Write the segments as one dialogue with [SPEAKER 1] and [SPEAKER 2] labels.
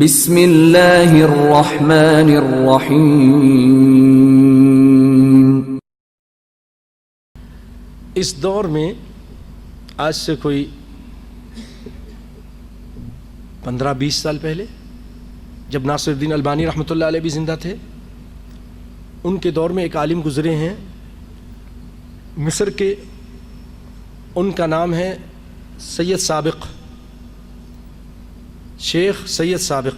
[SPEAKER 1] بسم اللہ الرحمن الرحیم۔
[SPEAKER 2] اس دور میں آج سے کوئی 15-20 سال پہلے جب ناصر الدین البانی رحمۃ اللہ علیہ بھی زندہ تھے، ان کے دور میں ایک عالم گزرے ہیں مصر کے، ان کا نام ہے سید سابق، شیخ سید سابق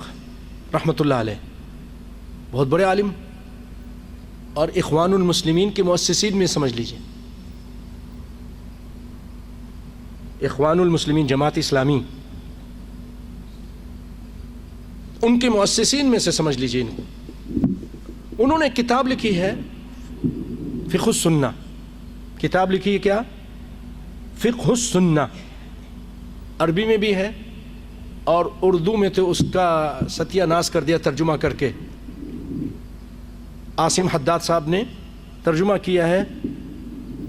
[SPEAKER 2] رحمۃ اللہ علیہ، بہت بڑے عالم اور اخوان المسلمین کے مؤسسین میں سمجھ لیجئے، اخوان المسلمین جماعت اسلامی ان کے مؤسسین میں سے سمجھ لیجئے ان کو۔ انہوں نے کتاب لکھی ہے فقہ السنہ، کتاب لکھی ہے کیا؟ فقہ السنہ، عربی میں بھی ہے اور اردو میں تو اس کا ستیہ ناس کر دیا ترجمہ کر کے، عاصم حداد صاحب نے ترجمہ کیا ہے،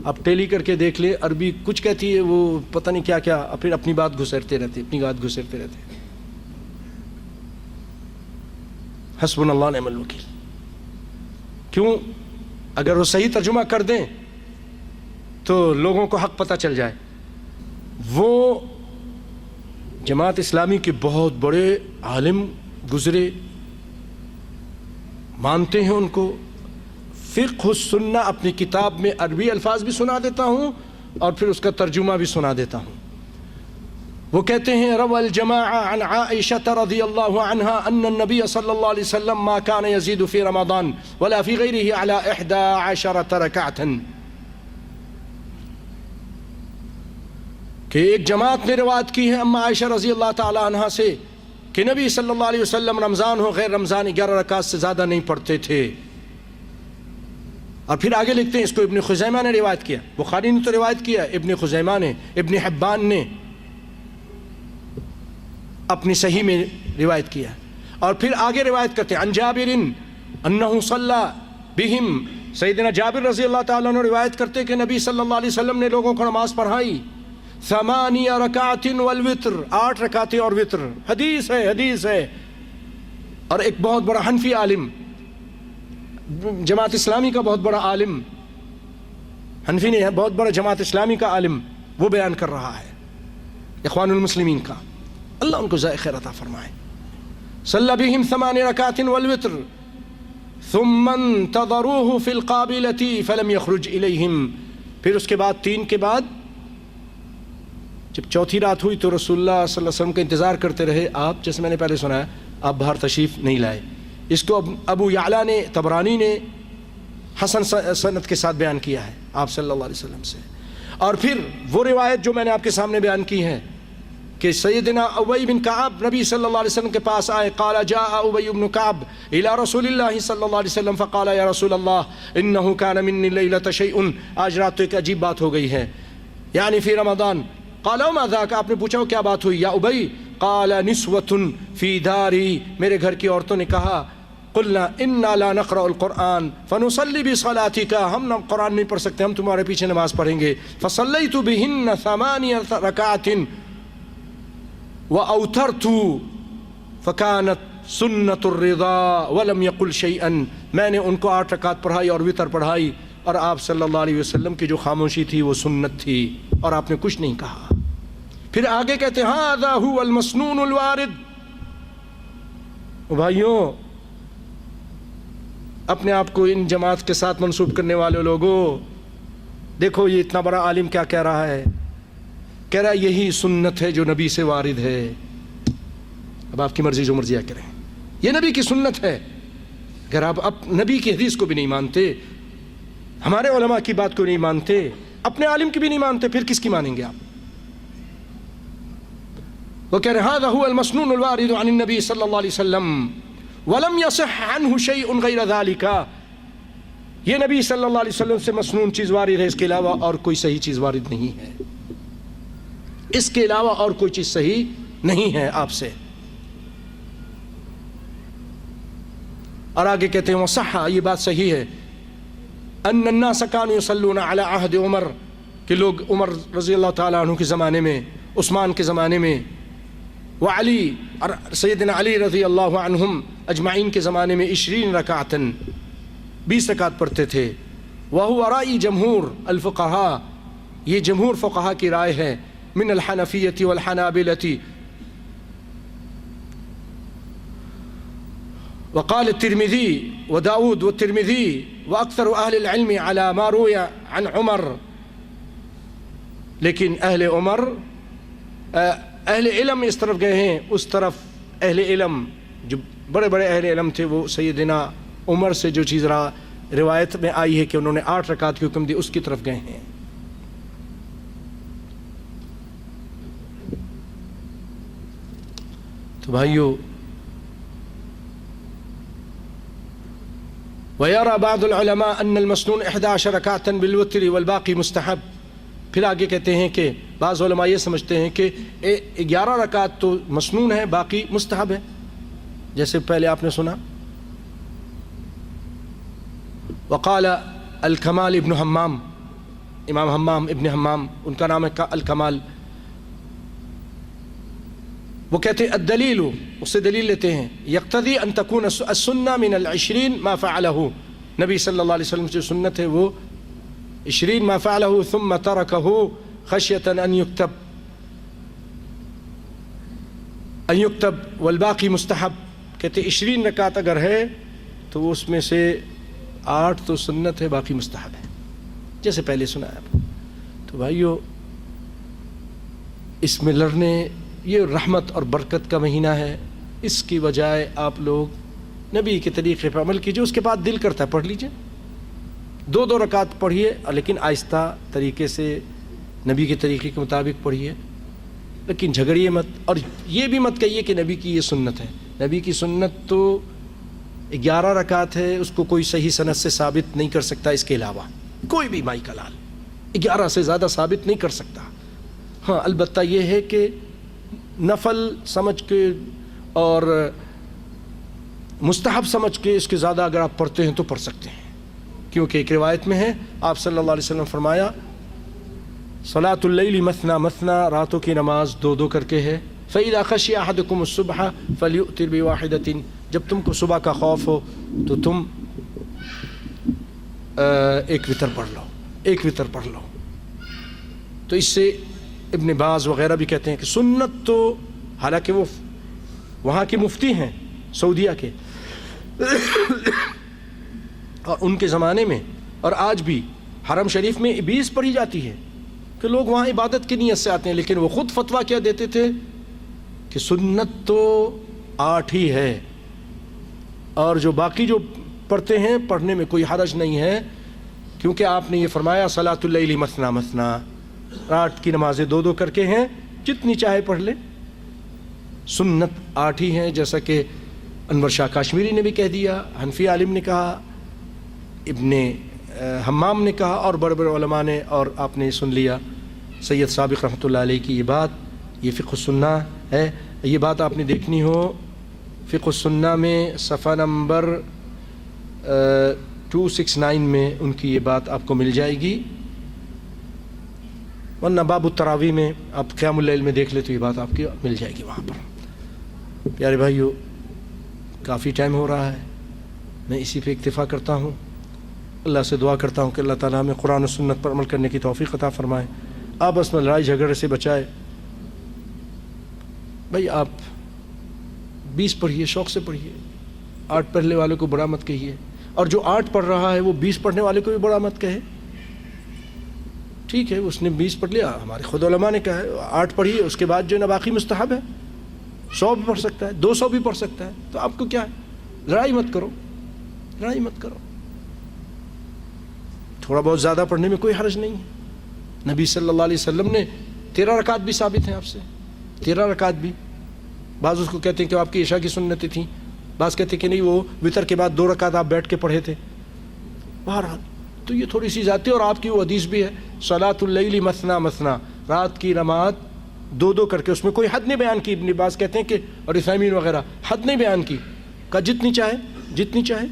[SPEAKER 2] آپ ٹیلی کر کے دیکھ لیں، عربی کچھ کہتی ہے وہ پتہ نہیں کیا کیا، پھر اپنی بات گھسیٹتے رہتے، اپنی بات گھسیٹتے رہتے۔ حسبنا اللہ نعم الوکیل۔ کیوں؟ اگر وہ صحیح ترجمہ کر دیں تو لوگوں کو حق پتہ چل جائے۔ وہ جماعت اسلامی کے بہت بڑے عالم گزرے، مانتے ہیں ان کو۔ فقہ السنہ اپنی کتاب میں عربی الفاظ بھی سنا دیتا ہوں اور پھر اس کا ترجمہ بھی سنا دیتا ہوں۔ وہ کہتے ہیں روى الجماعة عن عائشة رضی اللہ عنہا ان النبی صلی اللہ علیہ وسلم ما كان يزيد في رمضان ولا في غیره على 11 ركعة، کہ ایک جماعت نے روایت کی ہے اما عائشہ رضی اللہ تعالی عنہا سے کہ نبی صلی اللہ علیہ وسلم رمضان ہو غیر رمضان 11 رکعت سے زیادہ نہیں پڑھتے تھے۔ اور پھر آگے لکھتے ہیں، اس کو ابن خزیمہ نے روایت کیا، بخاری نے تو روایت کیا، ابن خزیمہ نے، ابن حبان نے اپنی صحیح میں روایت کیا۔ اور پھر آگے روایت کرتے ہیں عن جابر انہ صلی بہم، سیدنا جابر رضی اللہ تعالیٰ عنہ روایت کرتے کہ نبی صلی اللہ علیہ وسلم نے لوگوں کو نماز پڑھائی 8 رکعات والوتر، 8 رکعتیں اور وتر، حدیث ہے۔ اور ایک بہت بڑا حنفی عالم، جماعت اسلامی کا بہت بڑا عالم، حنفی نہیں ہے، بہت بڑا جماعت اسلامی کا عالم، وہ بیان کر رہا ہے اخوان المسلمین کا، اللہ ان کو جزائے خیر عطا فرمائے۔ صلی بہم 8 رکعات والوتر ثم انتظروه في القابلة فلم يخرج إليهم، پھر اس کے بعد 3 کے بعد جب چوتھی رات ہوئی تو رسول اللہ صلی اللہ علیہ وسلم کا انتظار کرتے رہے آپ، جیسے میں نے پہلے سنا ہے، آپ باہر تشریف نہیں لائے۔ اس کو ابو یعلا نے، طبرانی نے حسن سند کے ساتھ بیان کیا ہے آپ صلی اللہ علیہ وسلم سے۔ اور پھر وہ روایت جو میں نے آپ کے سامنے بیان کی ہے کہ سیدنا ابی بن کعب نبی صلی اللہ علیہ وسلم کے پاس آئے، قال جاء ابی بن کعب الى رسول اللہ صلی اللہ علیہ وسلم فقال یا رسول اللہ انه كان مني الليلة شيء، آج رات تو ایک عجیب بات ہو گئی ہے، یعنی فی رمضان۔ قال وما ذاك، آپ نے پوچھا کیا بات ہوئی یا ابی؟ قال نسوة فی داری، میرے گھر کی عورتوں نے کہا قلنا انا لا نقرأ القرآن فنصلي بصلاتك، ہم نہ قرآن نہیں پڑھ سکتے، ہم تمہارے پیچھے نماز پڑھیں گے۔ فصليت بهن 8 ركعات وأوترت فكانت سنة الرضا ولم يقل شيئا، میں نے ان کو 8 رکعت پڑھائی اور وتر پڑھائی، اور آپ صلی اللہ علیہ وسلم کی جو خاموشی تھی وہ سنت تھی اور آپ نے کچھ نہیں کہا۔ پھر آگے کہتے ہیں هذا هو المسنون الوارد۔ بھائیوں، اپنے آپ کو ان جماعت کے ساتھ منسوب کرنے والے لوگوں، دیکھو یہ اتنا بڑا عالم کیا کہہ رہا ہے، کہہ رہا ہے یہی سنت ہے جو نبی سے وارد ہے۔ اب آپ کی مرضی جو مرضی کریں، یہ نبی کی سنت ہے۔ اگر آپ نبی کی حدیث کو بھی نہیں مانتے، ہمارے علماء کی بات کو نہیں مانتے، اپنے عالم کی بھی نہیں مانتے، پھر کس کی مانیں گے آپ؟ وہ کہہ رہے ہیں هذا هو المسنون الوارد عن النبی صلی اللہ علیہ وسلم ولم يصح عنه شيء غیر ذلك، یہ نبی صلی اللہ علیہ وسلم سے مسنون چیز وارد ہے، اس کے علاوہ اور کوئی صحیح چیز وارد نہیں ہے، اس کے علاوہ اور کوئی چیز صحیح نہیں ہے آپ سے۔ اور آگے کہتے ہیں وصح، یہ بات صحیح ہے، ان الناس كانوا يصلون على عهد عمر، کہ لوگ عمر رضی اللہ تعالیٰ عنہ کے زمانے میں، عثمان کے زمانے میں وہ علی اور سیدنا علی رضی اللہ عنہم اجمعین کے زمانے میں 20 رکعتن 20 رکعت پڑھتے تھے. وہو رائی جمہور الفقہاء، یہ جمہور فقہا کی رائے ہے، من الحنفیۃ والحنابلۃ. وقال الترمذي وداود والترمذي وأكثر أهل العلم على ما روي عن عمر. لیکن اہل علم اس طرف گئے ہیں، اس طرف اہل علم جو بڑے بڑے اہل علم تھے وہ سیدنا عمر سے جو چیز روایت میں آئی ہے کہ انہوں نے 8 رکعت کی حکم دی، اس کی طرف گئے ہیں. تو بھائیو، وَيَرَى بَعْضُ الْعُلَمَاء أَنَّ الْمَسْنُونَ 11 رَكَعَةً بِالْوِتْرِ وَالْبَاقِي مُسْتَحَبٌ. پھر آگے کہتے ہیں کہ بعض علماء یہ سمجھتے ہیں کہ 11 رکعت تو مسنون ہے، باقی مستحب ہے، جیسے پہلے آپ نے سنا. وقال الکمال ابن حمام، امام حمام ابن حمام ان کا نام ہے الکمال، وہ کہتے ہیں الدلیل، اس سے دلیل لیتے ہیں، یقتضی ان تکون السنہ من 20 ما فعلہ، نبی صلی اللہ علیہ وسلم سے سنت ہے وہ 20 ما فعلہ ثم ترکہ خشیۃ ان یکتب والباقی مستحب. کہتے 20 رکعت اگر ہے تو وہ اس میں سے 8 تو سنت ہے، باقی مستحب ہے، جیسے پہلے سنا ہے. تو بھائیو، اس میں لڑنے، یہ رحمت اور برکت کا مہینہ ہے، اس کی بجائے آپ لوگ نبی کے طریقے پر عمل کیجئے. اس کے بعد دل کرتا ہے پڑھ لیجئے، 2 رکعت پڑھیے، لیکن آہستہ طریقے سے نبی کے طریقے کے مطابق پڑھیے، لیکن جھگڑیے مت. اور یہ بھی مت کہیے کہ نبی کی یہ سنت ہے. نبی کی سنت تو 11 رکعت ہے، اس کو کوئی صحیح سند سے ثابت نہیں کر سکتا، اس کے علاوہ کوئی بھی مائی کلال 11 سے زیادہ ثابت نہیں کر سکتا. ہاں، البتہ یہ ہے کہ نفل سمجھ کے اور مستحب سمجھ کے اس کے زیادہ اگر آپ پڑھتے ہیں تو پڑھ سکتے ہیں، کیونکہ ایک روایت میں ہے آپ صلی اللہ علیہ وسلم فرمایا صلاۃ اللیل مثنا مثنا، راتوں کی نماز 2 کر کے ہے. فإذا خشي أحدكم الصبح فليؤتر بواحدة، جب تم کو صبح کا خوف ہو تو تم ایک وتر پڑھ لو. تو اس سے ابن باز وغیرہ بھی کہتے ہیں کہ سنت تو، حالانکہ وہ وہاں کے مفتی ہیں سعودیہ کے، اور ان کے زمانے میں اور آج بھی حرم شریف میں 20 پڑھی جاتی ہے کہ لوگ وہاں عبادت کی نیت سے آتے ہیں، لیکن وہ خود فتویٰ کیا دیتے تھے کہ سنت تو 8 ہی ہے، اور جو باقی جو پڑھتے ہیں پڑھنے میں کوئی حرج نہیں ہے، کیونکہ آپ نے یہ فرمایا صلاۃ اللیل مثنا مثنا، رات کی نمازیں 2 کر کے ہیں، جتنی چاہے پڑھ لے. سنت 8 ہی ہیں، جیسا کہ انور شاہ کاشمیری نے بھی کہہ دیا، حنفی عالم نے کہا، ابن حمام نے کہا، اور بڑے بڑے علماء نے، اور آپ نے سن لیا سید سابق رحمۃ اللہ علیہ کی یہ بات. یہ فقہ السنہ ہے، یہ بات آپ نے دیکھنی ہو فقہ السنہ میں صفحہ نمبر 269 میں ان کی یہ بات آپ کو مل جائے گی، ورنہ باب التراویح میں آپ قیام اللیل میں دیکھ لے تو یہ بات آپ کی مل جائے گی وہاں پر. پیارے بھائیو، کافی ٹائم ہو رہا ہے، میں اسی پہ اکتفا کرتا ہوں. اللہ سے دعا کرتا ہوں کہ اللہ تعالیٰ ہمیں قرآن و سنت پر عمل کرنے کی توفیق عطا فرمائے، آپس میں لڑائی جھگڑے سے بچائے. بھائی آپ 20 پڑھیے، شوق سے پڑھیے، 8 پڑھنے والے کو برا مت کہیے، اور جو 8 پڑھ رہا ہے وہ 20 پڑھنے والے کو بھی برا مت کہے. ٹھیک ہے، اس نے 20 پڑھ لیا، ہمارے خود علماء نے کہا ہے 8 پڑھیے، اس کے بعد جو نا باقی مستحب ہے، 100 بھی پڑھ سکتا ہے، 200 بھی پڑھ سکتا ہے. تو آپ کو کیا ہے، لڑائی مت کرو. تھوڑا بہت زیادہ پڑھنے میں کوئی حرج نہیں ہے. نبی صلی اللہ علیہ وسلم نے 13 رکعت بھی ثابت ہیں آپ سے، 13 رکعت بھی. بعض اس کو کہتے ہیں کہ آپ کی عشاء کی سنتیں تھیں، بعض کہتے ہیں کہ نہیں وہ وتر کے بعد 2 رکعت آپ بیٹھ کے پڑھے تھے. بہرحال تو یہ تھوڑی سی ذاتی، اور آپ کی وہ حدیث بھی ہے صلاۃ اللیل مثنا مثنا، رات کی نماز 2 کر کے، اس میں کوئی حد نہیں بیان کی. ابن باز کہتے ہیں کہ، اور عثیمین وغیرہ، حد نہیں بیان کی، کہ جتنی چاہے.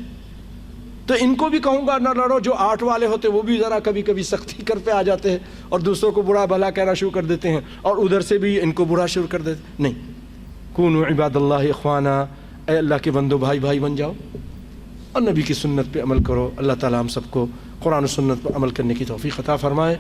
[SPEAKER 2] تو ان کو بھی کہوں گا نہ لڑو، جو 8 والے ہوتے وہ بھی ذرا کبھی کبھی سختی کر پہ آ جاتے ہیں اور دوسروں کو برا بھلا کہنا شروع کر دیتے ہیں، اور ادھر سے بھی ان کو برا شروع کر دیتے. نہیں، کونوا عباد اللہ اخوانا، اے اللہ کے بندو بھائی بھائی بن جاؤ اور نبی کی سنت پہ عمل کرو۔ اللہ تعالیٰ ہم سب کو قرآن و سنت پر عمل کرنے کی توفیق عطا فرمائے۔